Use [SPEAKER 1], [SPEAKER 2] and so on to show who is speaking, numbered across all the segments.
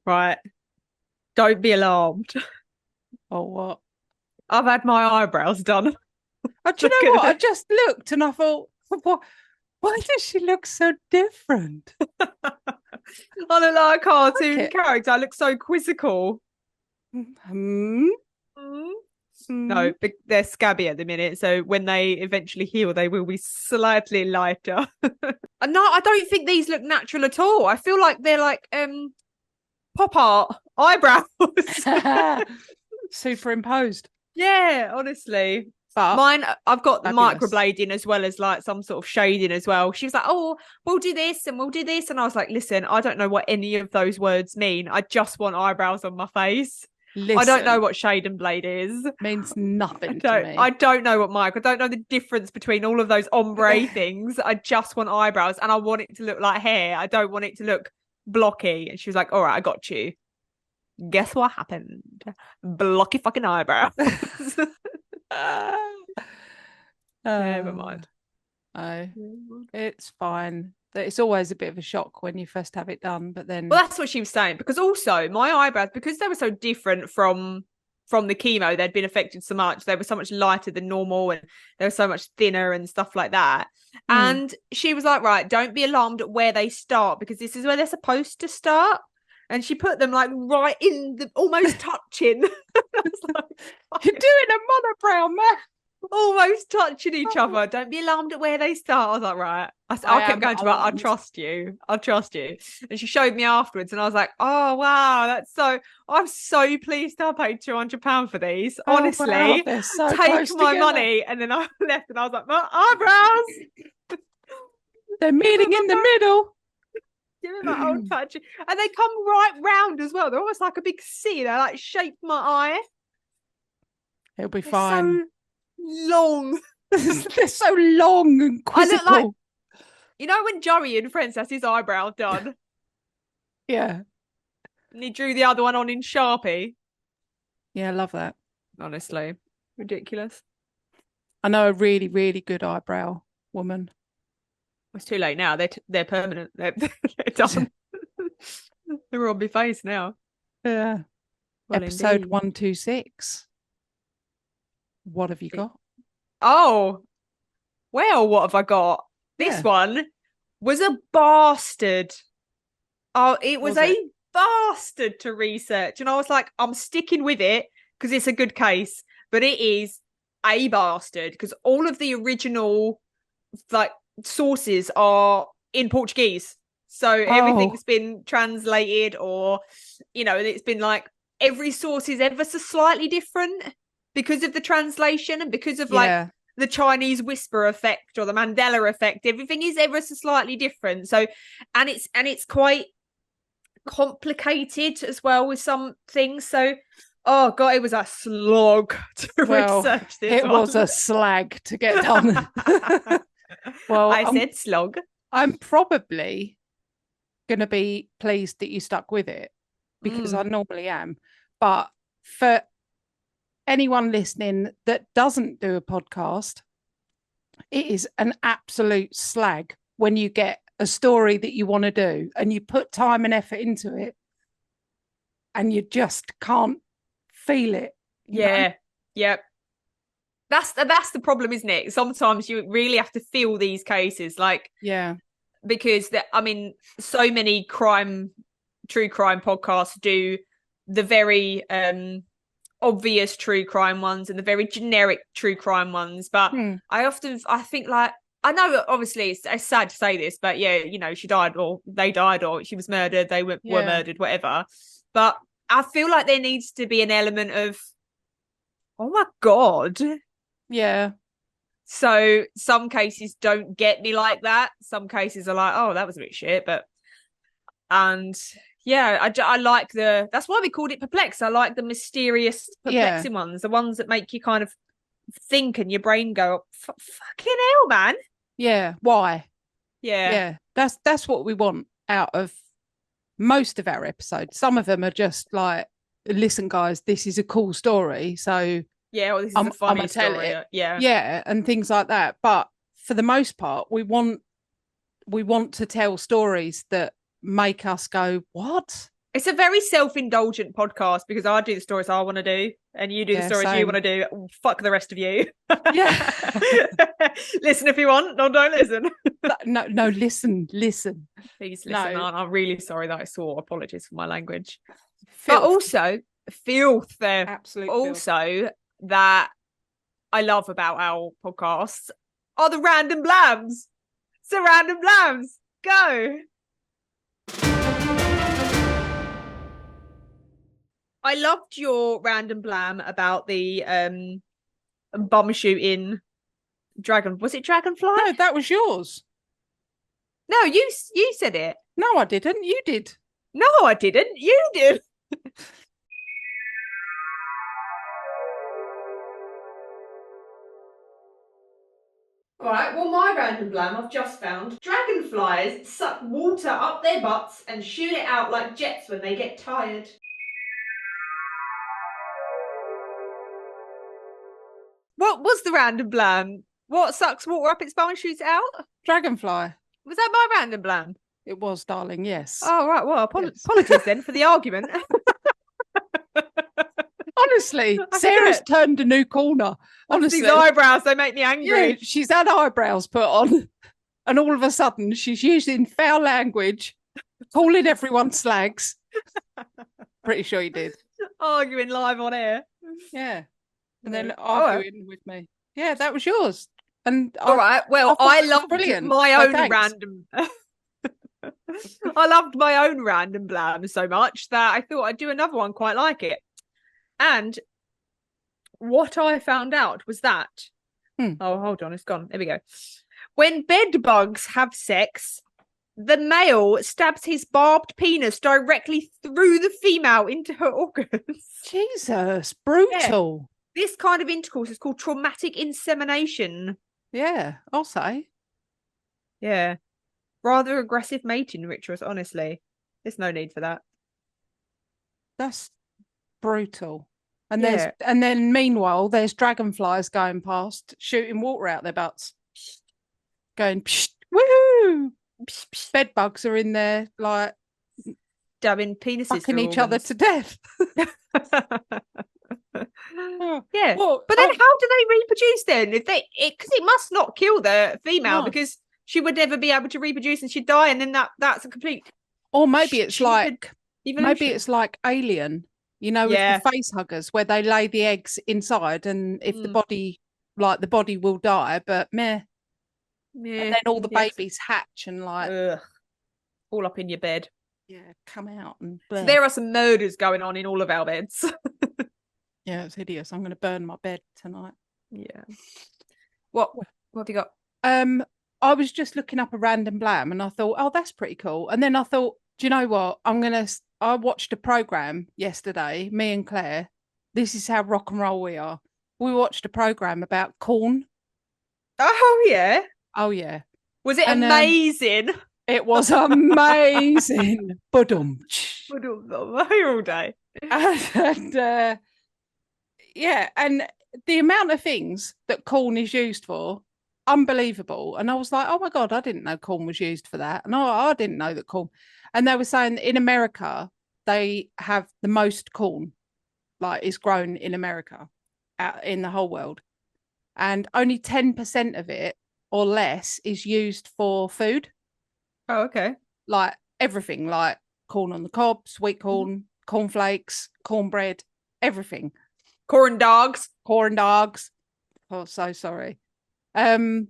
[SPEAKER 1] Right. Don't be alarmed.
[SPEAKER 2] Oh, what?
[SPEAKER 1] I've had my eyebrows done.
[SPEAKER 2] Oh, do you
[SPEAKER 1] Look
[SPEAKER 2] know
[SPEAKER 1] at
[SPEAKER 2] what? I
[SPEAKER 1] it.
[SPEAKER 2] just looked and I thought, what? Why does she look so different?
[SPEAKER 1] I look like a
[SPEAKER 2] Like
[SPEAKER 1] cartoon
[SPEAKER 2] it.
[SPEAKER 1] character. I look so quizzical.
[SPEAKER 2] Hmm.
[SPEAKER 1] Mm.
[SPEAKER 2] Hmm.
[SPEAKER 1] No, but they're scabby at the minute. So when they eventually heal, they will be slightly lighter. No, I don't think these look natural at all. I feel like they're like pop art eyebrows.
[SPEAKER 2] Superimposed,
[SPEAKER 1] Yeah, honestly.
[SPEAKER 2] but
[SPEAKER 1] Mine, I've got the
[SPEAKER 2] fabulous.
[SPEAKER 1] microblading as well as like some sort of shading as well. She was like, "Oh, we'll do this and we'll do this," and I was like, "Listen, I don't know what any of those words mean. I just want eyebrows on my face. I don't know
[SPEAKER 2] Listen,
[SPEAKER 1] what shade and blade is.
[SPEAKER 2] means
[SPEAKER 1] I
[SPEAKER 2] nothing to
[SPEAKER 1] don't. I
[SPEAKER 2] me.
[SPEAKER 1] don't know what mic. I don't know the difference between all of those ombre things. I just want eyebrows, and I want it to look like hair. I don't want it to look blocky." And she was like, "All right, I got you." Guess what happened? Blocky fucking eyebrows. Never
[SPEAKER 2] uh,
[SPEAKER 1] mind.
[SPEAKER 2] oh, it's fine. It's always a bit of a shock when you first have it done, but
[SPEAKER 1] Well,
[SPEAKER 2] then
[SPEAKER 1] that's what she was saying. Because also my eyebrows, because they were so different from the chemo, they'd been affected so much. They were so much lighter than normal, and they were so much thinner and stuff like that.
[SPEAKER 2] mm.
[SPEAKER 1] And she was like, "Right, don't be alarmed at where they start because this is where they're supposed to start." And she put them like right in the almost touching. I was like,
[SPEAKER 2] You're doing a monobrow, man.
[SPEAKER 1] almost touching each other. Don't be alarmed at where they start. I was like, right. I
[SPEAKER 2] I
[SPEAKER 1] kept
[SPEAKER 2] am
[SPEAKER 1] going to her, I
[SPEAKER 2] alarmed.
[SPEAKER 1] trust you. I trust you. And she showed me afterwards, and I was like, oh wow, I'm so pleased I paid £200 for these.
[SPEAKER 2] Oh wow,
[SPEAKER 1] Honestly,
[SPEAKER 2] they're so
[SPEAKER 1] take
[SPEAKER 2] close
[SPEAKER 1] my
[SPEAKER 2] together.
[SPEAKER 1] money. And then I left, and I was like, my eyebrows.
[SPEAKER 2] They're
[SPEAKER 1] Give
[SPEAKER 2] meeting
[SPEAKER 1] them
[SPEAKER 2] in the
[SPEAKER 1] my
[SPEAKER 2] middle.
[SPEAKER 1] give them my old touch. And they come right round as well. They're almost like a big C. They like shape my eye.
[SPEAKER 2] It'll be
[SPEAKER 1] They're
[SPEAKER 2] fine.
[SPEAKER 1] so long.
[SPEAKER 2] They're so long and
[SPEAKER 1] I look like,
[SPEAKER 2] quizzical.
[SPEAKER 1] when Joey in Friends has his eyebrow done.
[SPEAKER 2] Yeah.
[SPEAKER 1] And he drew the other one on in Sharpie.
[SPEAKER 2] Yeah, I love that.
[SPEAKER 1] Honestly, ridiculous.
[SPEAKER 2] I know a really, really good eyebrow woman.
[SPEAKER 1] It's too late now. They're permanent. They're done. They're on my face now.
[SPEAKER 2] Yeah.
[SPEAKER 1] Well,
[SPEAKER 2] Episode
[SPEAKER 1] indeed.
[SPEAKER 2] 126. What have you got?
[SPEAKER 1] Oh, well, what have I got? This
[SPEAKER 2] Yeah.
[SPEAKER 1] one was a bastard. Oh, it was
[SPEAKER 2] Was
[SPEAKER 1] a
[SPEAKER 2] it?
[SPEAKER 1] bastard to research. And I was like, I'm sticking with it because it's a good case, but it is a bastard because all of the original like sources are in Portuguese. So
[SPEAKER 2] Oh,
[SPEAKER 1] everything's been translated, or it's been like every source is ever so slightly different because of the translation and because of like
[SPEAKER 2] yeah.
[SPEAKER 1] the Chinese whisper effect or the Mandela effect. Everything is ever so slightly different. So and it's quite complicated as well with some things. So oh god, it was a slog to
[SPEAKER 2] Well,
[SPEAKER 1] research this
[SPEAKER 2] it was
[SPEAKER 1] one.
[SPEAKER 2] a slag to get done. Well,
[SPEAKER 1] I said slog.
[SPEAKER 2] I'm probably going to be pleased that you stuck with it because I
[SPEAKER 1] Mm.
[SPEAKER 2] normally am. But for anyone listening that doesn't do a podcast, it is an absolute slag when you get a story that you want to do and you put time and effort into it and you just can't feel it, you know?
[SPEAKER 1] Yeah. Yep. That's the problem, isn't it? Sometimes you really have to feel these cases, like
[SPEAKER 2] Yeah.
[SPEAKER 1] because I mean, so many true crime podcasts do the very obvious true crime ones and the very generic true crime ones. But
[SPEAKER 2] Hmm.
[SPEAKER 1] I think like I know obviously it's sad to say this, but yeah, she died or they died or she was murdered, they were
[SPEAKER 2] Yeah.
[SPEAKER 1] murdered, whatever. But I feel like there needs to be an element of, oh my God.
[SPEAKER 2] Yeah.
[SPEAKER 1] So some cases don't get me like that. Some cases are like, oh, that was a bit shit, but and yeah, I like that's why we called it perplex. I like the mysterious,
[SPEAKER 2] Yeah.
[SPEAKER 1] perplexing ones, the ones that make you kind of think and your brain go, fucking hell, man.
[SPEAKER 2] Yeah. Why?
[SPEAKER 1] Yeah,
[SPEAKER 2] Yeah. That's what we want out of most of our episodes. Some of them are just like, listen, guys, this is a cool story. So
[SPEAKER 1] yeah. Well, this is a
[SPEAKER 2] I'm
[SPEAKER 1] funny
[SPEAKER 2] gonna tell
[SPEAKER 1] story.
[SPEAKER 2] it.
[SPEAKER 1] Yeah,
[SPEAKER 2] Yeah, and things like that. But for the most part, we want to tell stories that make us go, what?
[SPEAKER 1] It's a very self-indulgent podcast because I do the stories I want to do and you do the stories you want to do. Fuck the rest of you.
[SPEAKER 2] Yeah.
[SPEAKER 1] Listen if you want. No, don't listen.
[SPEAKER 2] No, listen.
[SPEAKER 1] Please listen.
[SPEAKER 2] No.
[SPEAKER 1] I'm really sorry that I swore. Apologies for my language.
[SPEAKER 2] Filth.
[SPEAKER 1] But also, filth there.
[SPEAKER 2] Absolute
[SPEAKER 1] also,
[SPEAKER 2] filth.
[SPEAKER 1] that I love about our podcasts are the random blams. So random blams. Go. I loved your random blam about the bum shooting dragon. Was it dragonfly?
[SPEAKER 2] No, that was yours.
[SPEAKER 1] No, you said it.
[SPEAKER 2] No, I didn't. You did.
[SPEAKER 1] No, I didn't. You did. All right, well, my random blam I've just found. Dragonflies suck water up their butts and shoot it out like jets when they get tired. What was the random blam? What sucks water up its bum and shoots it out?
[SPEAKER 2] Dragonfly.
[SPEAKER 1] Was that my random blam?
[SPEAKER 2] It was, darling, yes.
[SPEAKER 1] Oh, right, well, apologies then for the argument.
[SPEAKER 2] Honestly, Sarah's turned a new corner. Honestly,
[SPEAKER 1] these eyebrows, they make me angry.
[SPEAKER 2] Yeah, she's had eyebrows put on, and all of a sudden she's using foul language, calling everyone slags. Pretty sure you did.
[SPEAKER 1] Arguing live on air.
[SPEAKER 2] Yeah, and then arguing with me. Yeah, that was yours. And
[SPEAKER 1] all right, well, I loved my own random. I loved my own random blam so much that I thought I'd do another one quite like it. And what I found out was that, oh, hold on, it's gone. There we go. When bed bugs have sex, the male stabs his barbed penis directly through the female into her organs.
[SPEAKER 2] Jesus, brutal.
[SPEAKER 1] Yeah. This kind of intercourse is called traumatic insemination.
[SPEAKER 2] Yeah, I'll say.
[SPEAKER 1] Yeah. Rather aggressive mating rituals, honestly. There's no need for that.
[SPEAKER 2] That's brutal. And then meanwhile, there's dragonflies going past, shooting water out their butts, going psh, woohoo! Psh, psh. Bed bugs are in there like
[SPEAKER 1] dabbing penises,
[SPEAKER 2] fucking each other to death.
[SPEAKER 1] Yeah, well, but then how do they reproduce then? If they, because it must not kill the female because she would never be able to reproduce and she'd die, and then that's a complete.
[SPEAKER 2] Or maybe it's like
[SPEAKER 1] evolution.
[SPEAKER 2] Maybe it's like Alien. You know, with the face huggers where they lay the eggs inside and if the body will die, but meh. Yeah. And then all the babies hatch and like
[SPEAKER 1] all up in your bed.
[SPEAKER 2] Yeah, come out and
[SPEAKER 1] so there are some murders going on in all of our beds.
[SPEAKER 2] Yeah, it's hideous. I'm going to burn my bed tonight.
[SPEAKER 1] Yeah. What have you got?
[SPEAKER 2] I was just looking up a random blam and I thought, oh, that's pretty cool. And then I thought, do you know what? I watched a program yesterday, me and Claire. This is how rock and roll we are. We watched a program about corn.
[SPEAKER 1] Oh, yeah.
[SPEAKER 2] Oh, yeah.
[SPEAKER 1] Was it amazing?
[SPEAKER 2] It was amazing. Budum.
[SPEAKER 1] Here all day.
[SPEAKER 2] And yeah, and the amount of things that corn is used for, unbelievable. And I was like, oh my God, I didn't know corn was used for that. And I didn't know that corn. And they were saying that in America, they have the most corn, like is grown in America, in the whole world. And only 10% of it or less is used for food.
[SPEAKER 1] Oh, okay.
[SPEAKER 2] Like everything, like corn on the cob, sweet corn, cornflakes, cornbread, everything.
[SPEAKER 1] Corn dogs.
[SPEAKER 2] Oh, so sorry. And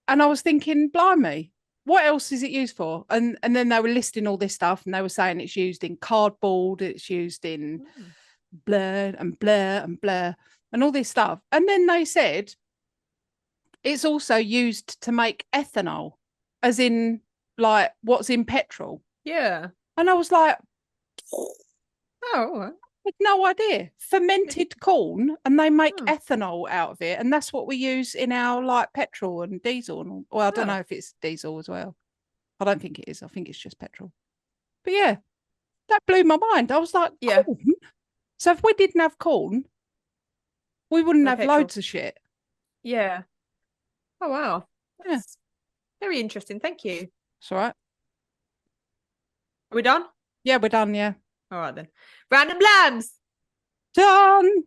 [SPEAKER 2] I was thinking, blimey, what else is it used for? And then they were listing all this stuff and they were saying it's used in cardboard, it's used in blur and all this stuff. And then they said it's also used to make ethanol, as in like what's in petrol.
[SPEAKER 1] Yeah.
[SPEAKER 2] And I was like,
[SPEAKER 1] oh, I
[SPEAKER 2] had no idea. Fermented corn, and they make ethanol out of it, and that's what we use in our like petrol and diesel. And well, I don't know if it's diesel as well. I don't think it is. I think it's just petrol. But yeah, that blew my mind. I was like, corn? So if we didn't have corn, we wouldn't have loads of shit.
[SPEAKER 1] Yeah. Oh wow.
[SPEAKER 2] Yeah.
[SPEAKER 1] That's very interesting. Thank you.
[SPEAKER 2] It's all right.
[SPEAKER 1] Are we done?
[SPEAKER 2] Yeah, we're done. Yeah.
[SPEAKER 1] All right then. Random Lambs.
[SPEAKER 2] Done.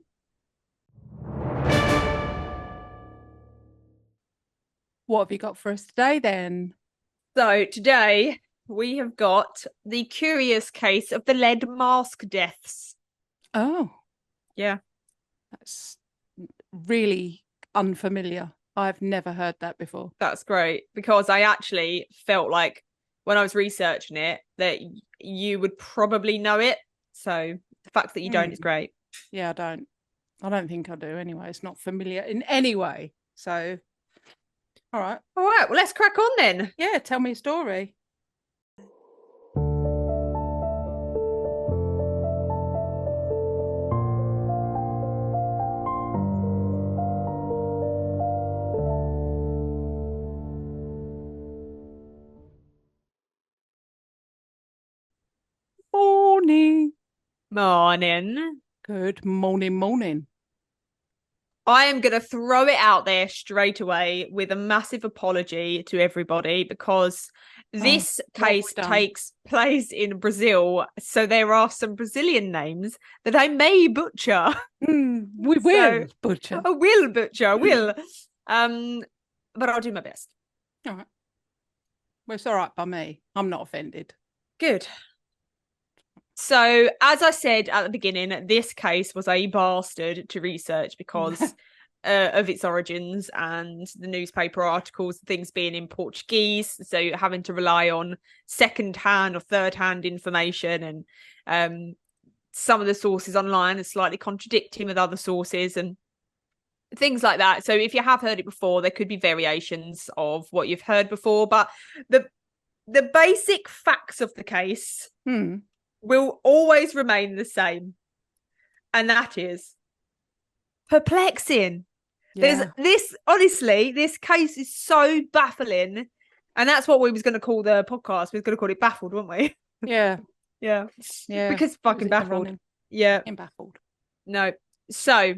[SPEAKER 2] What have you got for us today then?
[SPEAKER 1] So today we have got the curious case of the lead mask deaths.
[SPEAKER 2] Oh,
[SPEAKER 1] Yeah.
[SPEAKER 2] that's really unfamiliar. I've never heard that before.
[SPEAKER 1] That's great because I actually felt like when I was researching it that you would probably know it. So the fact that you don't is great.
[SPEAKER 2] Yeah, I don't. I don't think I do anyway. It's not familiar in any way. So, all right.
[SPEAKER 1] All right, well, let's crack on then.
[SPEAKER 2] Yeah, tell me a story. Morning.
[SPEAKER 1] Morning.
[SPEAKER 2] Good morning, morning.
[SPEAKER 1] I am going to throw it out there straight away with a massive apology to everybody because this case takes place in Brazil. So there are some Brazilian names that I may butcher.
[SPEAKER 2] We will butcher.
[SPEAKER 1] I will butcher. I will. But I'll do my best.
[SPEAKER 2] All right. Well, it's all right by me. I'm not offended.
[SPEAKER 1] Good. So, as I said at the beginning, this case was a bastard to research because of its origins and the newspaper articles, things being in Portuguese. So, having to rely on second-hand or third-hand information, and some of the sources online are slightly contradicting with other sources and things like that. So, if you have heard it before, there could be variations of what you've heard before, but the basic facts of the case will always remain the same. And that is perplexing. Yeah. There's this, honestly, this case is so baffling. And that's what we was going to call the podcast. We was going to call it Baffled, weren't we?
[SPEAKER 2] Yeah.
[SPEAKER 1] Yeah. Because fucking baffled. Yeah.
[SPEAKER 2] I'm baffled.
[SPEAKER 1] No. So,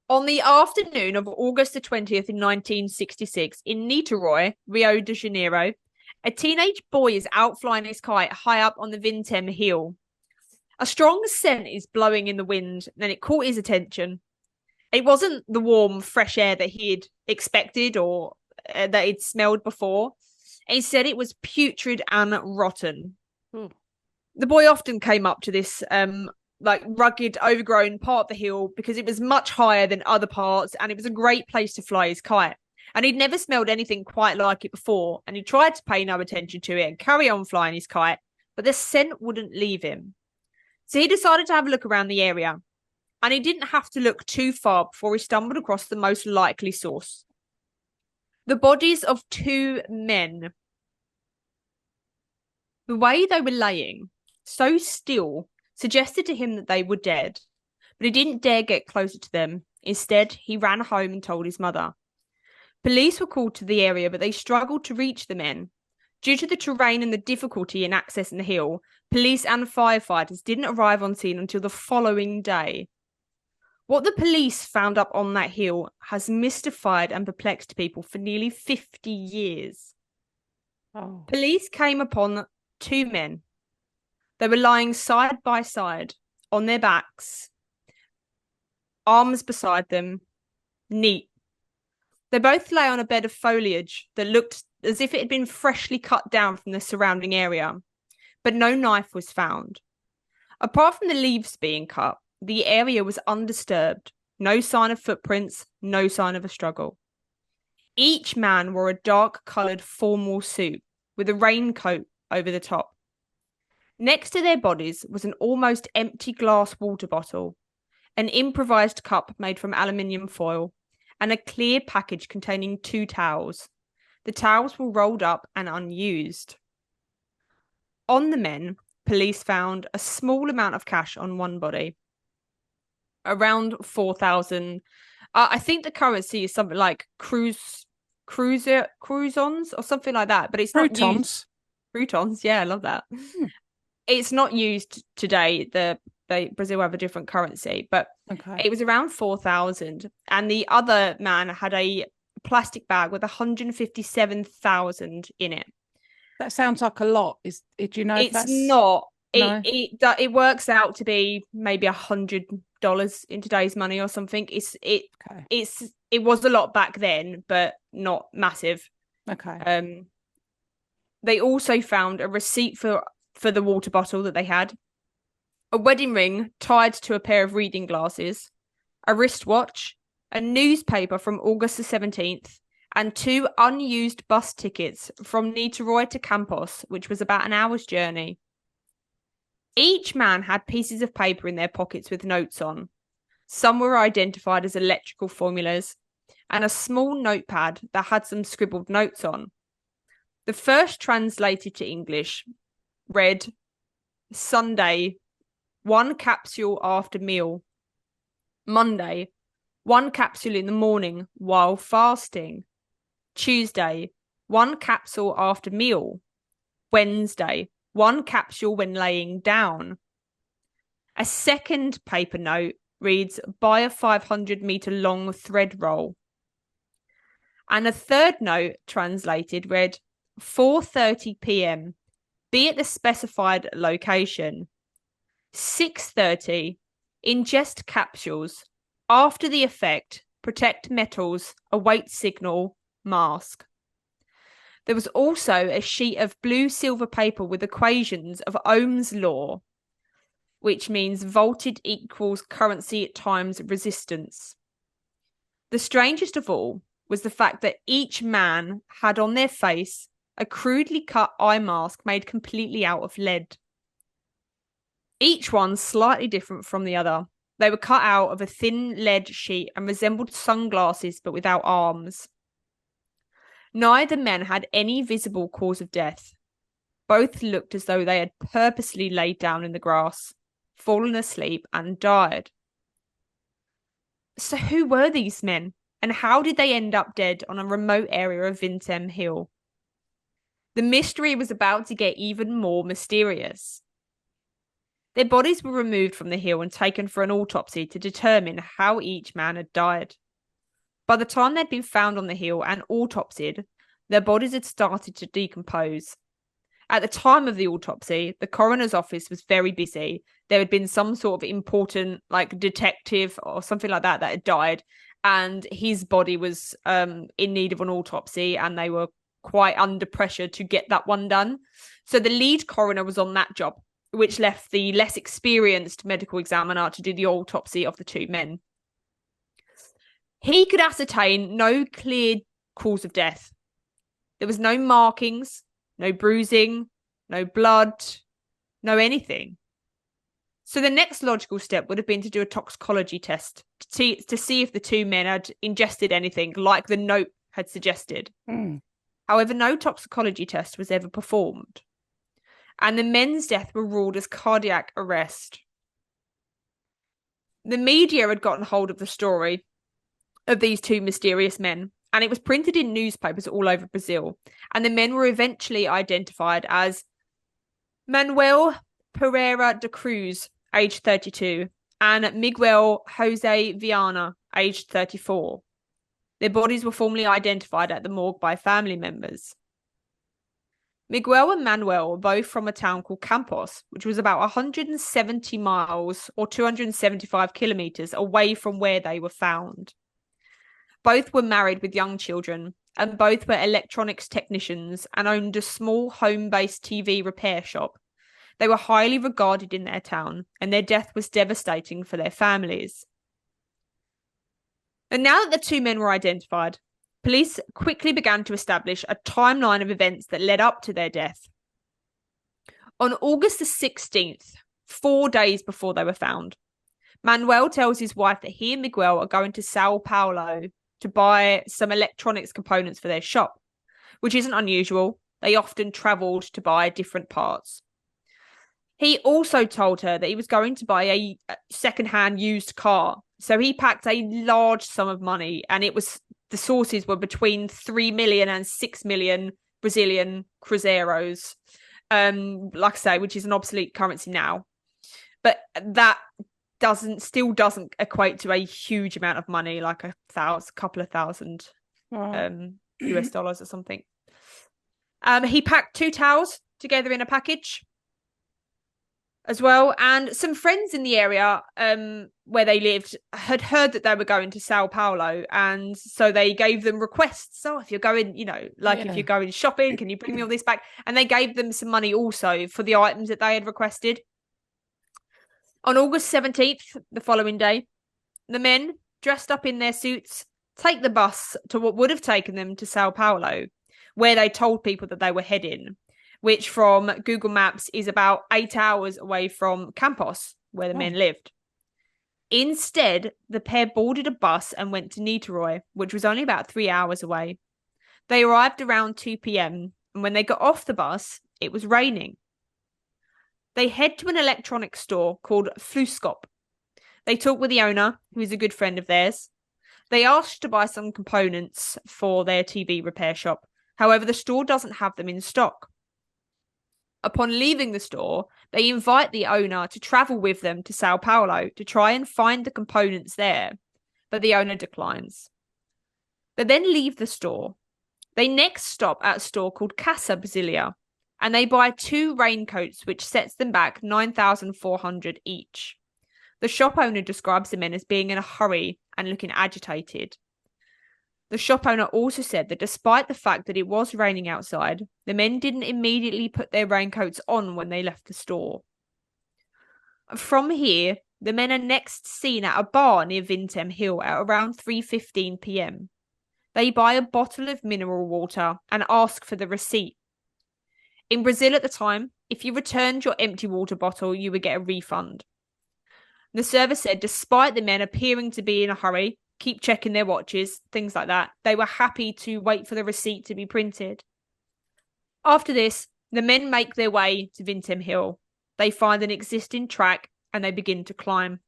[SPEAKER 1] on the afternoon of August the 20th in 1966, in Niterói, Rio de Janeiro, a teenage boy is out flying his kite high up on the Vintem hill. A strong scent is blowing in the wind, and it caught his attention. It wasn't the warm, fresh air that he had expected or that he'd smelled before. Instead, it was putrid and rotten. The boy often came up to this rugged, overgrown part of the hill because it was much higher than other parts, and it was a great place to fly his kite. And he'd never smelled anything quite like it before, and he tried to pay no attention to it and carry on flying his kite, but the scent wouldn't leave him. So he decided to have a look around the area, and he didn't have to look too far before he stumbled across the most likely source. The bodies of two men. The way they were laying, so still, suggested to him that they were dead, but he didn't dare get closer to them. Instead, he ran home and told his mother. Police were called to the area, but they struggled to reach the men. Due to the terrain and the difficulty in accessing the hill, police and firefighters didn't arrive on scene until the following day. What the police found up on that hill has mystified and perplexed people for nearly 50 years. Police came upon two men. They were lying side by side on their backs, arms beside them, neat. They both lay on a bed of foliage that looked as if it had been freshly cut down from the surrounding area, but no knife was found. Apart from the leaves being cut, the area was undisturbed. No sign of footprints, no sign of a struggle. Each man wore a dark-coloured formal suit with a raincoat over the top. Next to their bodies was an almost empty glass water bottle, an improvised cup made from aluminium foil, and a clear package containing 2 towels. The towels were rolled up and unused. On the men, police found a small amount of cash on one body. Around 4,000. I think the currency is something like croutons or something like that, but it's not used. Croutons, yeah, I love that. It's not used today. Brazil have a different currency, but it was around 4,000. And the other man had a plastic bag with 157,000 in it.
[SPEAKER 2] That sounds like a lot. Do you know?
[SPEAKER 1] It's not.
[SPEAKER 2] No.
[SPEAKER 1] It works out to be maybe $100 in today's money or something.
[SPEAKER 2] Okay.
[SPEAKER 1] It was a lot back then, but not massive.
[SPEAKER 2] Okay.
[SPEAKER 1] They also found a receipt for the water bottle that they had, a wedding ring tied to a pair of reading glasses, a wristwatch, a newspaper from August the 17th, and 2 unused bus tickets from Niterói to Campos, which was about an hour's journey. Each man had pieces of paper in their pockets with notes on. Some were identified as electrical formulas, and a small notepad that had some scribbled notes on. The first translated to English read, Sunday, 1 capsule after meal. Monday, 1 capsule in the morning while fasting. Tuesday, 1 capsule after meal. Wednesday, 1 capsule when laying down. A second paper note reads, buy a 500-meter long thread roll. And a third note translated read, 4:30 p.m. Be at the specified location. 6:30, ingest capsules. After the effect, protect metals, await signal, mask. There was also a sheet of blue silver paper with equations of Ohm's law, which means voltage equals currency times resistance. The strangest of all was the fact that each man had on their face a crudely cut eye mask made completely out of lead. Each one slightly different from the other. They were cut out of a thin lead sheet and resembled sunglasses but without arms. Neither men had any visible cause of death. Both looked as though they had purposely laid down in the grass, fallen asleep, and died. So who were these men, and how did they end up dead on a remote area of Vintem Hill? The mystery was about to get even more mysterious. Their bodies were removed from the hill and taken for an autopsy to determine how each man had died. By the time they'd been found on the hill and autopsied, their bodies had started to decompose. At the time of the autopsy, the coroner's office was very busy. There had been some sort of important, detective or something like that had died, and his body was in need of an autopsy, and they were quite under pressure to get that one done. So the lead coroner was on that job, which left the less experienced medical examiner to do the autopsy of the 2 men. He could ascertain no clear cause of death. There was no markings, no bruising, no blood, no anything. So the next logical step would have been to do a toxicology test to see if the 2 men had ingested anything like the note had suggested. However, no toxicology test was ever performed, and the men's death were ruled as cardiac arrest. The media had gotten hold of the story of these 2 mysterious men, and it was printed in newspapers all over Brazil, and the men were eventually identified as Manoel Pereira de Cruz, aged 32, and Miguel José Viana, aged 34. Their bodies were formally identified at the morgue by family members. Miguel and Manuel were both from a town called Campos, which was about 170 miles or 275 kilometers away from where they were found. Both were married with young children, and both were electronics technicians and owned a small home-based TV repair shop. They were highly regarded in their town, and their death was devastating for their families. And now that the 2 men were identified, police quickly began to establish a timeline of events that led up to their death. On August the 16th, 4 days before they were found, Manuel tells his wife that he and Miguel are going to Sao Paulo to buy some electronics components for their shop, which isn't unusual. They often travelled to buy different parts. He also told her that he was going to buy a second-hand used car. So he packed a large sum of money, and the sources were between 3 million and 6 million Brazilian cruzeiros, like I say, which is an obsolete currency now. But that still doesn't equate to a huge amount of money, like couple of thousand US dollars or something. He packed 2 towels together in a package. as well. And some friends in the area where they lived had heard that they were going to Sao Paulo. And so they gave them requests. Oh, if you're going, if you're going shopping, can you bring me all this back? And they gave them some money also for the items that they had requested. On August 17th, the following day, the men, dressed up in their suits, take the bus to what would have taken them to Sao Paulo, where they told people that they were heading, which from Google Maps is about 8 hours away from Campos, where the men lived. Instead, the pair boarded a bus and went to Niterói, which was only about 3 hours away. They arrived around 2 p.m, and when they got off the bus, it was raining. They head to an electronics store called Fluscop. They talk with the owner, who is a good friend of theirs. They asked to buy some components for their TV repair shop. However, the store doesn't have them in stock. Upon leaving the store, they invite the owner to travel with them to Sao Paulo to try and find the components there, but the owner declines. They then leave the store. They next stop at a store called Casa Brasilia, and they buy 2 raincoats, which sets them back 9,400 each. The shop owner describes the men as being in a hurry and looking agitated. The shop owner also said that despite the fact that it was raining outside, the men didn't immediately put their raincoats on when they left the store. From here, the men are next seen at a bar near Vintem Hill at around 3:15 p.m. They buy a bottle of mineral water and ask for the receipt. In Brazil at the time, if you returned your empty water bottle, you would get a refund. The server said despite the men appearing to be in a hurry, keep checking their watches, things like that, they were happy to wait for the receipt to be printed. After this, the men make their way to Vintem Hill. They find an existing track and they begin to climb.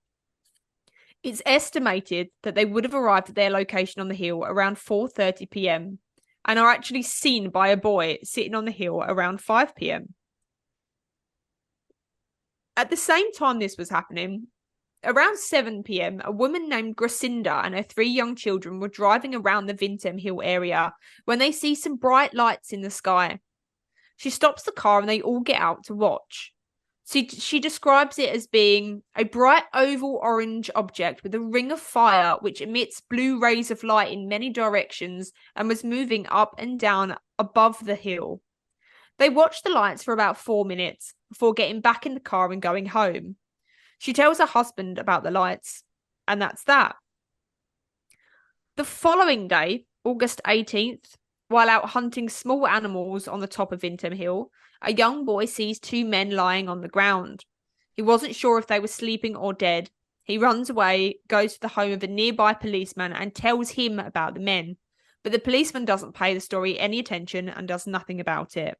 [SPEAKER 1] It's estimated that they would have arrived at their location on the hill around 4:30 p.m. and are actually seen by a boy sitting on the hill around 5 p.m. At the same time this was happening, around 7 p.m, a woman named Gracinda and her 3 young children were driving around the Vintem Hill area when they see some bright lights in the sky. She stops the car and they all get out to watch. She describes it as being a bright oval orange object with a ring of fire which emits blue rays of light in many directions and was moving up and down above the hill. They watched the lights for about 4 minutes before getting back in the car and going home. She tells her husband about the lights, and that's that. The following day, August 18th, while out hunting small animals on the top of Vintem Hill, a young boy sees 2 men lying on the ground. He wasn't sure if they were sleeping or dead. He runs away, goes to the home of a nearby policeman and tells him about the men, but the policeman doesn't pay the story any attention and does nothing about it.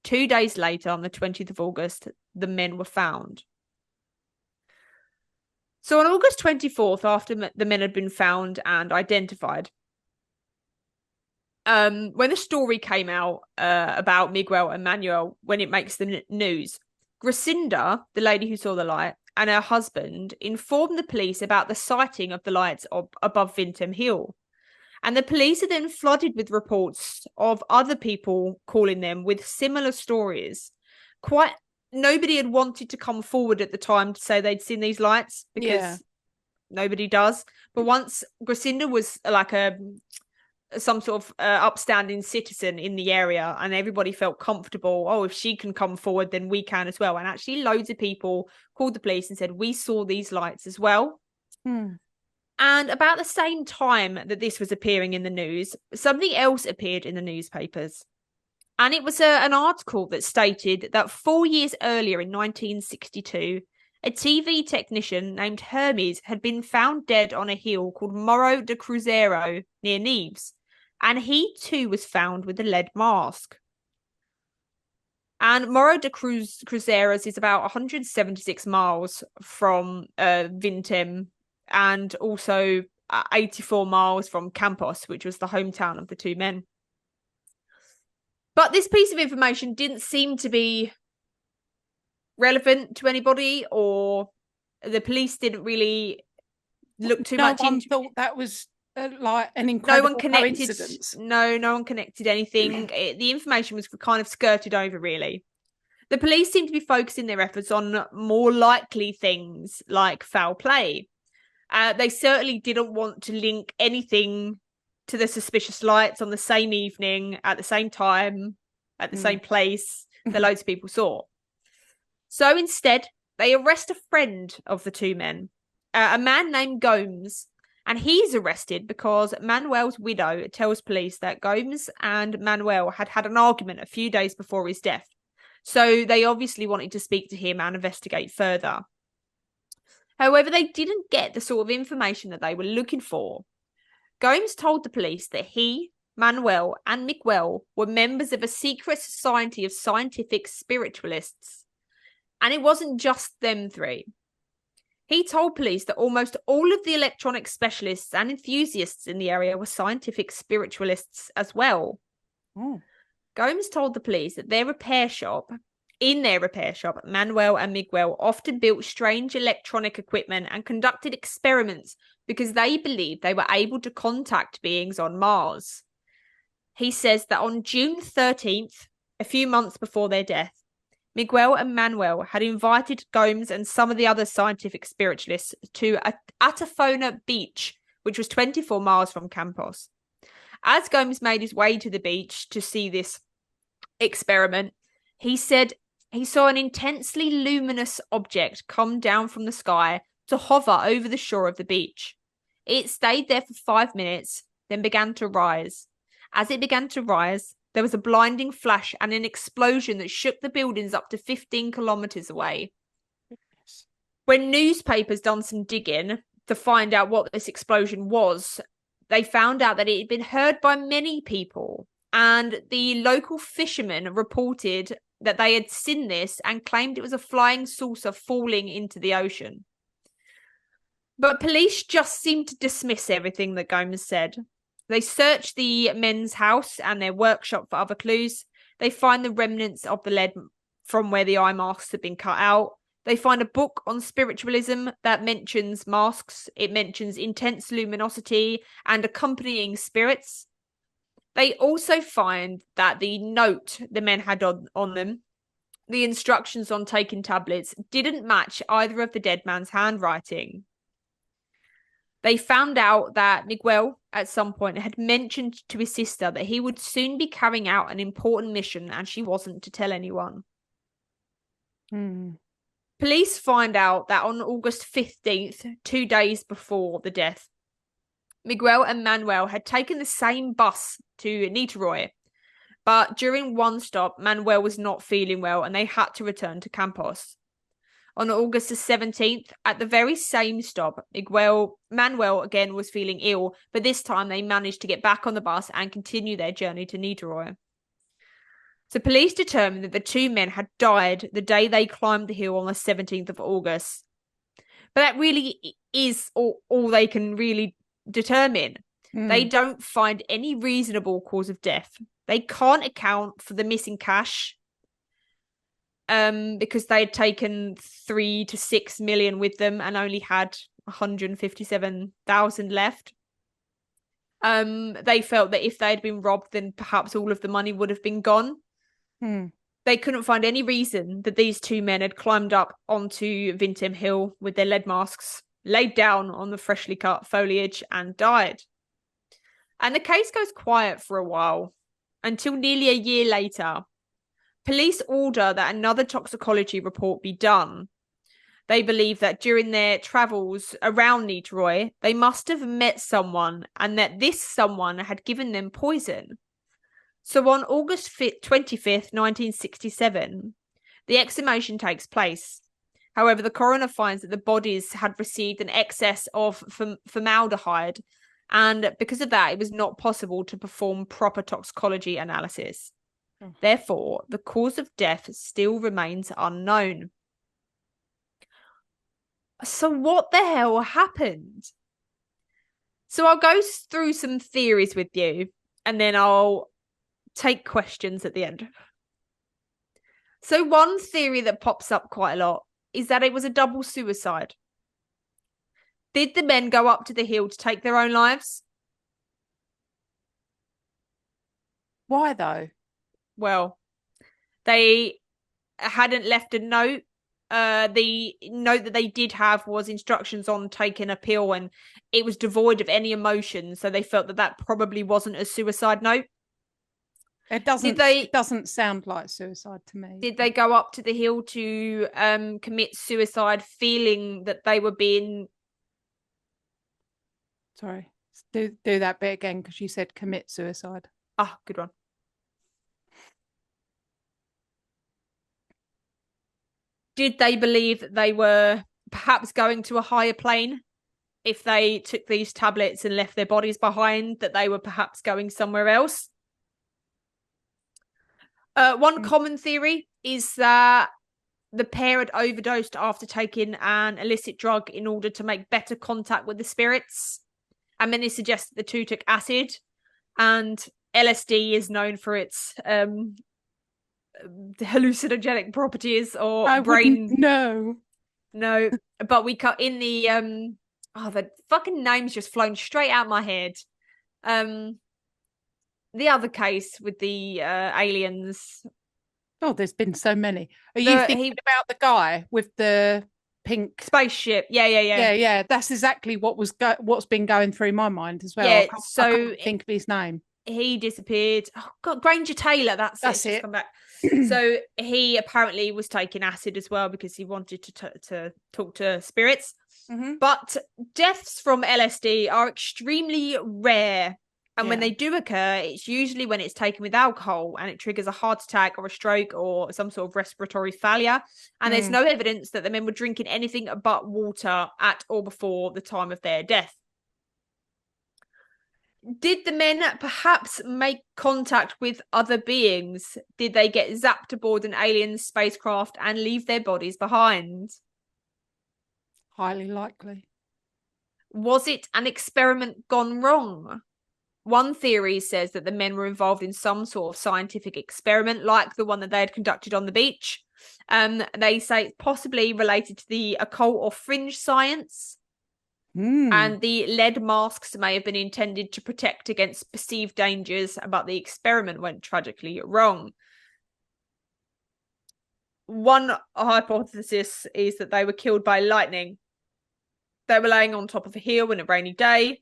[SPEAKER 1] 2 days later, on the 20th of August, the men were found. So on August 24th, after the men had been found and identified, when the story came out about Miguel and Manoel, when it makes the news, Gracinda, the lady who saw the light, and her husband informed the police about the sighting of the lights above Vintem Hill. And the police are then flooded with reports of other people calling them with similar stories. Nobody had wanted to come forward at the time to say they'd seen these lights because nobody does. But once Gracinda was like some sort of upstanding citizen in the area and everybody felt comfortable, oh, if she can come forward, then we can as well. And actually loads of people called the police and said, we saw these lights as well. And about the same time that this was appearing in the news, something else appeared in the newspapers. And it was an article that stated that 4 years earlier in 1962, a TV technician named Hermes had been found dead on a hill called Morro de Cruzeiro near Neves. And he too was found with a lead mask. And Morro de Cruzeiros is about 176 miles from Vintem and also 84 miles from Campos, which was the hometown of the 2 men. But this piece of information didn't seem to be relevant to anybody, or the police didn't really look too much into.
[SPEAKER 2] No one thought that was like an incredible coincidence.
[SPEAKER 1] No one connected anything. The information was kind of skirted over, really. The police seem to be focusing their efforts on more likely things like foul play. They certainly didn't want to link anything to the suspicious lights on the same evening, at the same time, at the same place that loads of people saw. So instead, they arrest a friend of the two men, a man named Gomes, and he's arrested because Manuel's widow tells police that Gomes and Manuel had had an argument a few days before his death. So they obviously wanted to speak to him and investigate further. However, they didn't get the sort of information that they were looking for. Gomes told the police that he, Manuel, and Miguel were members of a secret society of scientific spiritualists. And it wasn't just them three. He told police that almost all of the electronic specialists and enthusiasts in the area were scientific spiritualists as well.
[SPEAKER 2] Oh.
[SPEAKER 1] Gomes told the police that in their repair shop, Manuel and Miguel often built strange electronic equipment and conducted experiments because they believed they were able to contact beings on Mars. He says that on June 13th, a few months before their death, Miguel and Manuel had invited Gomes and some of the other scientific spiritualists to Atafona Beach, which was 24 miles from Campos. As Gomes made his way to the beach to see this experiment, he said he saw an intensely luminous object come down from the sky to hover over the shore of the beach. It stayed there for 5 minutes, then began to rise. As it began to rise, there was a blinding flash and an explosion that shook the buildings up to 15 kilometers away. When newspapers done some digging to find out what this explosion was, they found out that it had been heard by many people, and the local fishermen reported that they had seen this and claimed it was a flying saucer falling into the ocean. But police just seemed to dismiss everything that Gomes said. They search the men's house and their workshop for other clues. They find the remnants of the lead from where the eye masks had been cut out. They find a book on spiritualism that mentions masks. It mentions intense luminosity and accompanying spirits. They also find that the note the men had on them, the instructions on taking tablets, didn't match either of the dead man's handwriting. They found out that Miguel, at some point, had mentioned to his sister that he would soon be carrying out an important mission and she wasn't to tell anyone. Police find out that on August 15th, 2 days before the death, Miguel and Manuel had taken the same bus to Niterói, but during one stop, Manuel was not feeling well and they had to return to Campos. On August the 17th, at the very same stop, Manuel again was feeling ill, but this time they managed to get back on the bus and continue their journey to Niterói. So police determined that the two men had died the day they climbed the hill on the 17th of August. But that really is all they can really determine. They don't find any reasonable cause of death. They can't account for the missing cash because they had taken 3 to 6 million with them and only had 157,000 left. They felt that if they had been robbed, then perhaps all of the money would have been gone. They couldn't find any reason that these two men had climbed up onto Vintem Hill with their lead masks, laid down on the freshly cut foliage, and died. And the case goes quiet for a while, until nearly a year later. Police order that another toxicology report be done. They believe that during their travels around Niterói, they must have met someone and that this someone had given them poison. So on August 25th, 1967, the exhumation takes place. However, the coroner finds that the bodies had received an excess of formaldehyde, and because of that, it was not possible to perform proper toxicology analysis. Therefore, the cause of death still remains unknown. So what the hell happened? So I'll go through some theories with you, and then I'll take questions at the end. So one theory that pops up quite a lot is that it was a double suicide. Did the men go up to the hill to take their own lives?
[SPEAKER 2] Why though?
[SPEAKER 1] Well, they hadn't left a note. The note that they did have was instructions on taking a pill, and it was devoid of any emotion, so they felt that probably wasn't a suicide note.
[SPEAKER 2] It doesn't sound like suicide to me.
[SPEAKER 1] Did they go up to the hill to commit suicide feeling that they were being...
[SPEAKER 2] Sorry, do that bit again, because you said commit suicide.
[SPEAKER 1] Ah, good one. Did they believe that they were perhaps going to a higher plane if they took these tablets and left their bodies behind, that they were perhaps going somewhere else? One common theory is that the pair had overdosed after taking an illicit drug in order to make better contact with the spirits. And many suggest that the two took acid, and LSD is known for its hallucinogenic properties, or
[SPEAKER 2] I
[SPEAKER 1] brain...
[SPEAKER 2] No,
[SPEAKER 1] but we cut in the the fucking name's just flown straight out my head. The other case with the aliens.
[SPEAKER 2] Oh, there's been so many. Are you thinking about the guy with the pink
[SPEAKER 1] spaceship? Yeah.
[SPEAKER 2] That's exactly what's been going through my mind as well.
[SPEAKER 1] Yeah,
[SPEAKER 2] I can't think of his name.
[SPEAKER 1] He disappeared. Oh God, Granger Taylor. That's it. Come back. So he apparently was taking acid as well because he wanted to talk to spirits.
[SPEAKER 2] Mm-hmm.
[SPEAKER 1] But deaths from LSD are extremely rare. And when they do occur, it's usually when it's taken with alcohol and it triggers a heart attack or a stroke or some sort of respiratory failure. And there's no evidence that the men were drinking anything but water at or before the time of their death. Did the men perhaps make contact with other beings? Did they get zapped aboard an alien spacecraft and leave their bodies behind?
[SPEAKER 2] Highly likely.
[SPEAKER 1] Was it an experiment gone wrong? One theory says that the men were involved in some sort of scientific experiment like the one that they had conducted on the beach. They say it's possibly related to the occult or fringe science. And the lead masks may have been intended to protect against perceived dangers, but the experiment went tragically wrong. One hypothesis is that they were killed by lightning. They were laying on top of a hill in a rainy day,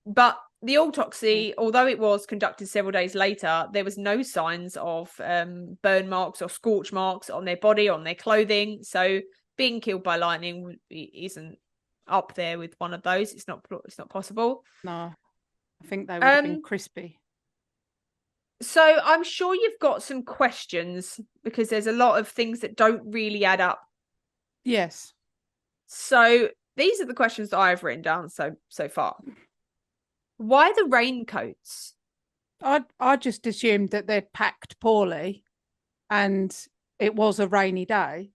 [SPEAKER 1] but the autopsy, although it was conducted several days later, there was no signs of burn marks or scorch marks on their body, on their clothing. So being killed by lightning isn't up there with one of those. It's not possible.
[SPEAKER 2] No, I think they would have been crispy.
[SPEAKER 1] So I'm sure you've got some questions because there's a lot of things that don't really add up.
[SPEAKER 2] Yes.
[SPEAKER 1] So these are the questions that I've written down so far. Why the raincoats?
[SPEAKER 2] I just assumed that they'd packed poorly and it was a rainy day,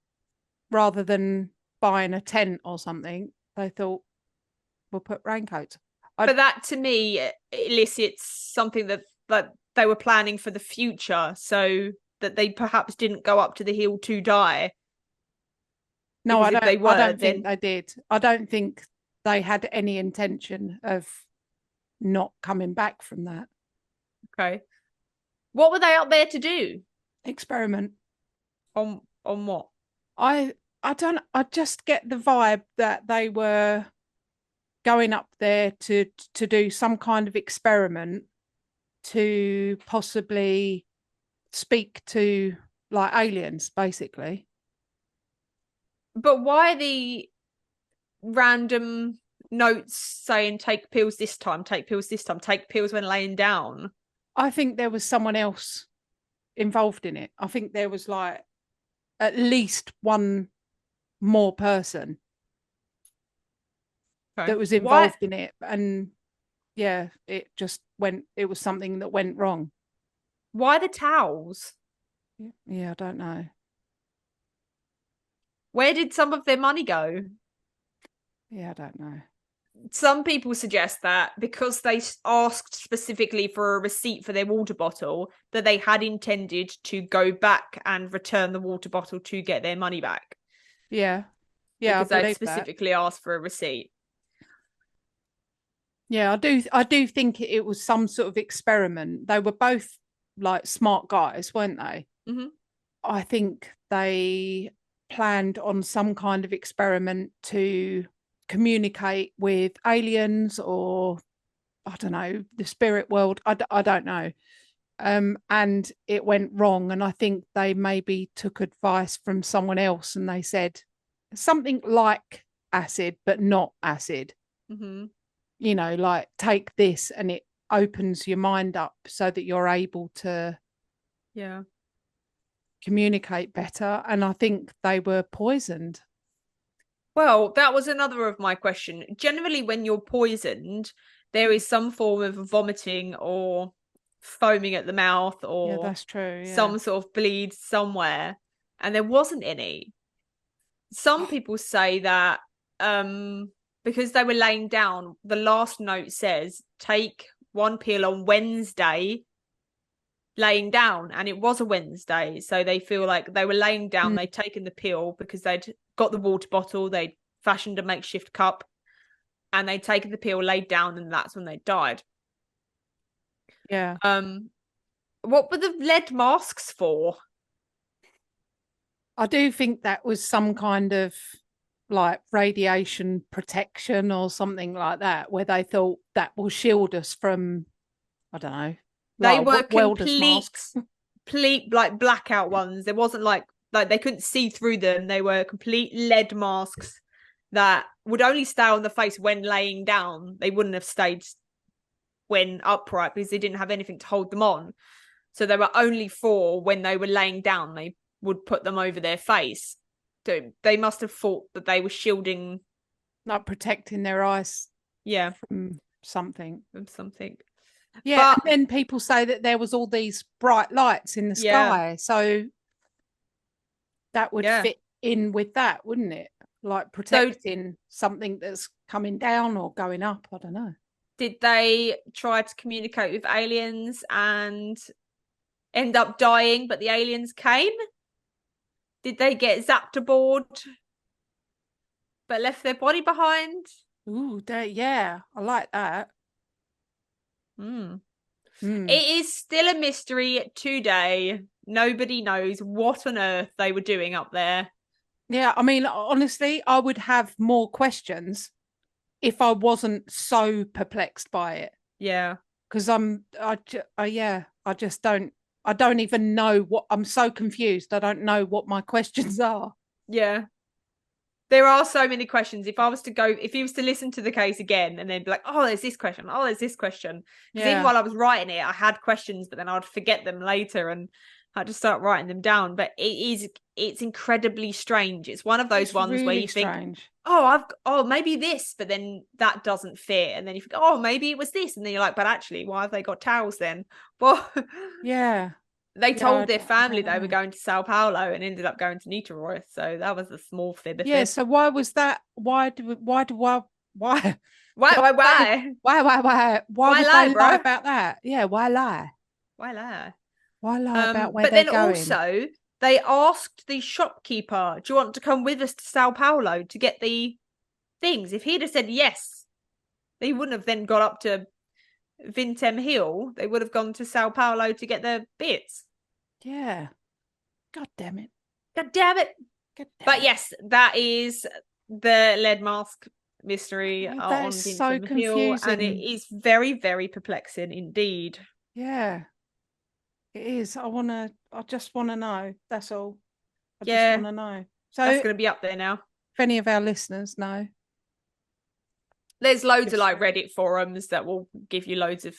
[SPEAKER 2] rather than buying a tent or something. They thought, we'll put raincoats.
[SPEAKER 1] But that to me elicits something that they were planning for the future, so that they perhaps didn't go up to the hill to die.
[SPEAKER 2] No, I don't think they did. I don't think they had any intention of not coming back from that.
[SPEAKER 1] Okay. What were they up there to do?
[SPEAKER 2] Experiment.
[SPEAKER 1] On what?
[SPEAKER 2] I just get the vibe that they were going up there to do some kind of experiment to possibly speak to like aliens, basically.
[SPEAKER 1] But why the random notes saying take pills this time, take pills this time, take pills when laying down?
[SPEAKER 2] I think there was someone else involved in it. I think there was like at least one more person that was involved in it. And yeah, it was something that went wrong.
[SPEAKER 1] Why the towels?
[SPEAKER 2] Yeah, I don't know.
[SPEAKER 1] Where did some of their money go?
[SPEAKER 2] Yeah, I don't know.
[SPEAKER 1] Some people suggest that because they asked specifically for a receipt for their water bottle, that they had intended to go back and return the water bottle to get their money back.
[SPEAKER 2] Yeah.
[SPEAKER 1] Because they specifically asked for a receipt.
[SPEAKER 2] Yeah, I do think it was some sort of experiment. They were both like smart guys, weren't they?
[SPEAKER 1] Mm-hmm.
[SPEAKER 2] I think they planned on some kind of experiment to communicate with aliens, or I don't know, the spirit world. I don't know. And it went wrong. And I think they maybe took advice from someone else, and they said something like acid, but not acid.
[SPEAKER 1] Mm-hmm.
[SPEAKER 2] You know, like take this and it opens your mind up so that you're able to communicate better. And I think they were poisoned.
[SPEAKER 1] Well, that was another of my question. Generally, when you're poisoned, there is some form of vomiting or foaming at the mouth, or
[SPEAKER 2] that's true.
[SPEAKER 1] some sort of bleed somewhere, and there wasn't any. Some people say that because they were laying down, the last note says take one pill on Wednesday laying down, and it was a Wednesday, so they feel like they were laying down, they'd taken the pill because they'd got the water bottle, they'd fashioned a makeshift cup, and they'd taken the pill, laid down, and that's when they died. What were the lead masks for?
[SPEAKER 2] I do think that was some kind of like radiation protection or something like that, where they thought that will shield us from, I don't know.
[SPEAKER 1] They were complete like blackout ones. There wasn't like they couldn't see through them. They were complete lead masks that would only stay on the face when laying down. They wouldn't have stayed when upright because they didn't have anything to hold them on. So they were only for when they were laying down. They would put them over their face. So they must have thought that they were shielding,
[SPEAKER 2] like protecting their eyes.
[SPEAKER 1] Yeah,
[SPEAKER 2] from something.
[SPEAKER 1] Yeah,
[SPEAKER 2] but, and then people say that there was all these bright lights in the sky, so that would fit in with that, wouldn't it? Like protecting something that's coming down or going up. I don't know.
[SPEAKER 1] Did they try to communicate with aliens and end up dying, but the aliens came? Did they get zapped aboard but left their body behind?
[SPEAKER 2] Ooh, I like that.
[SPEAKER 1] It is still a mystery today. Nobody knows what on earth they were doing up there.
[SPEAKER 2] Yeah, I mean, honestly, I would have more questions if I wasn't so perplexed by it.
[SPEAKER 1] Yeah.
[SPEAKER 2] Because I just don't, I don't even know what, I'm so confused. I don't know what my questions are.
[SPEAKER 1] Yeah. There are so many questions. If you was to listen to the case again and then be like, oh, there's this question. Oh, there's this question. Because even while I was writing it, I had questions, but then I'd forget them later and I'd just start writing them down. But it's incredibly strange. It's one of those ones really where you think, oh, maybe this, but then that doesn't fit. And then you think, oh, maybe it was this. And then you're like, but actually, why have they got towels then? Well,
[SPEAKER 2] yeah.
[SPEAKER 1] They told their family they were going to Sao Paulo and ended up going to Niterói. So that was a small fib.
[SPEAKER 2] Yeah. So why was that? Why would they lie about that? Yeah. Why lie?
[SPEAKER 1] Why lie?
[SPEAKER 2] Why lie about where they're going? But then
[SPEAKER 1] also, they asked the shopkeeper, do you want to come with us to Sao Paulo to get the things? If he'd have said yes, they wouldn't have then got up to Vintem Hill. They would have gone to Sao Paulo to get their bits.
[SPEAKER 2] Yeah. God damn it.
[SPEAKER 1] But yes, that is the lead mask mystery on Vintem Hill, and it is very, very perplexing indeed.
[SPEAKER 2] Yeah. It is. I just want to know. That's all. I just want to know. So
[SPEAKER 1] that's going to be up there now.
[SPEAKER 2] If any of our listeners know.
[SPEAKER 1] There's loads of like Reddit forums that will give you loads of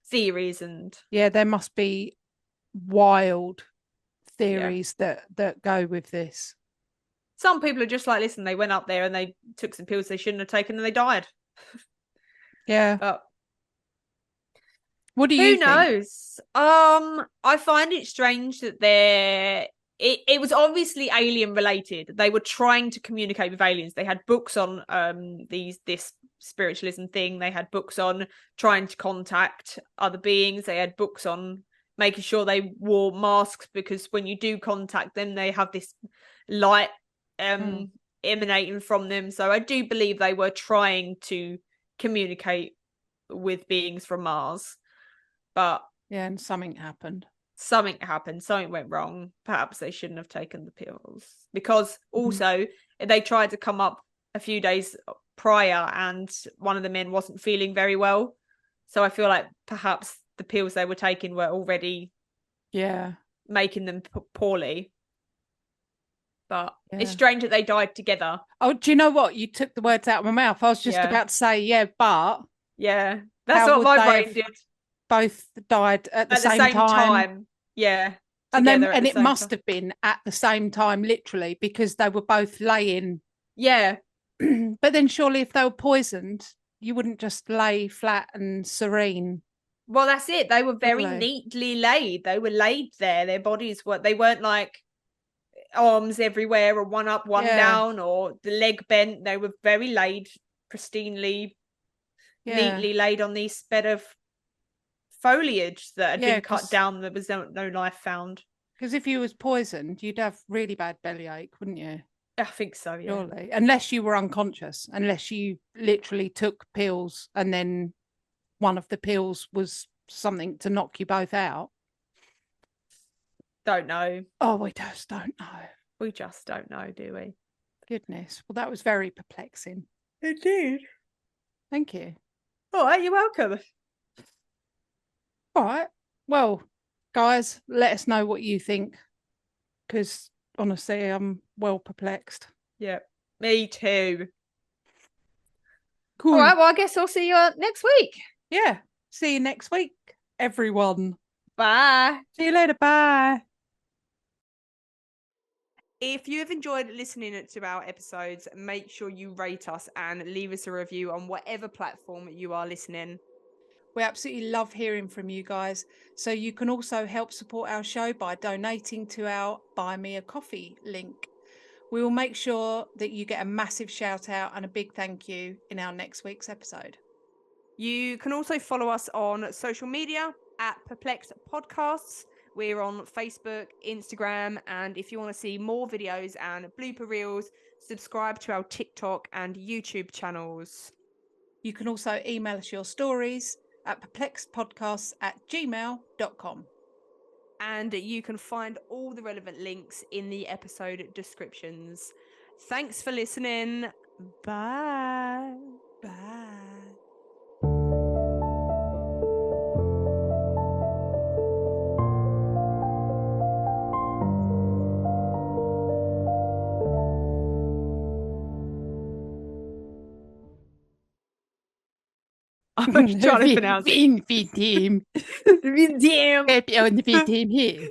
[SPEAKER 1] theories and
[SPEAKER 2] there must be wild theories that go with this.
[SPEAKER 1] Some people are just like, listen, they went up there and they took some pills they shouldn't have taken and they died.
[SPEAKER 2] Yeah.
[SPEAKER 1] But
[SPEAKER 2] what do you think?
[SPEAKER 1] Who knows? I find it strange that it was obviously alien related. They were trying to communicate with aliens. They had books on this spiritualism thing. They had books on trying to contact other beings. They had books on making sure they wore masks because when you do contact them, they have this light emanating from them. So I do believe they were trying to communicate with beings from Mars. But
[SPEAKER 2] and something happened.
[SPEAKER 1] something happened, something went wrong. Perhaps they shouldn't have taken the pills, because also they tried to come up a few days prior and one of the men wasn't feeling very well. So I feel like perhaps the pills they were taking were already making them poorly. But it's strange that they died together.
[SPEAKER 2] Oh, do you know what? You took the words out of my mouth. I was just about to say, but
[SPEAKER 1] that's what my brain did.
[SPEAKER 2] Both died at the same time.
[SPEAKER 1] Yeah.
[SPEAKER 2] And it must have been at the same time, literally, because they were both laying.
[SPEAKER 1] Yeah.
[SPEAKER 2] But then surely if they were poisoned, you wouldn't just lay flat and serene.
[SPEAKER 1] Well, that's it. They were very neatly laid. They were laid there. Their bodies they weren't like arms everywhere, or one up, one down, or the leg bent. They were very laid, pristinely, neatly laid on this bed of foliage that had been cut down. There was no life found.
[SPEAKER 2] Because if you was poisoned, you'd have really bad bellyache, wouldn't you?
[SPEAKER 1] I think so, yeah.
[SPEAKER 2] Surely. Unless you were unconscious, unless you literally took pills and then one of the pills was something to knock you both out.
[SPEAKER 1] Don't know.
[SPEAKER 2] Oh, we just don't know.
[SPEAKER 1] We just don't know, do we?
[SPEAKER 2] Goodness. Well, that was very perplexing.
[SPEAKER 1] Indeed.
[SPEAKER 2] Thank you.
[SPEAKER 1] All right, you're welcome.
[SPEAKER 2] All right. Well, guys, let us know what you think, because honestly, I'm well perplexed.
[SPEAKER 1] Yeah, me too.
[SPEAKER 2] Cool.
[SPEAKER 1] All right, well, I guess I'll see you next week.
[SPEAKER 2] Yeah. See you next week, everyone.
[SPEAKER 1] Bye.
[SPEAKER 2] See you later. Bye.
[SPEAKER 1] If you have enjoyed listening to our episodes, make sure you rate us and leave us a review on whatever platform you are listening.
[SPEAKER 2] We absolutely love hearing from you guys. So you can also help support our show by donating to our Buy Me a Coffee link. We will make sure that you get a massive shout out and a big thank you in our next week's episode.
[SPEAKER 1] You can also follow us on social media at Perplexed Podcasts. We're on Facebook, Instagram, and if you want to see more videos and blooper reels, subscribe to our TikTok and YouTube channels.
[SPEAKER 2] You can also email us your stories at perplexedpodcasts@gmail.com.
[SPEAKER 1] And you can find all the relevant links in the episode descriptions. Thanks for listening. Bye.
[SPEAKER 2] Bye.
[SPEAKER 1] I was trying to pronounce it.
[SPEAKER 2] Vin team.
[SPEAKER 1] Vin team.
[SPEAKER 2] Happy on the team here.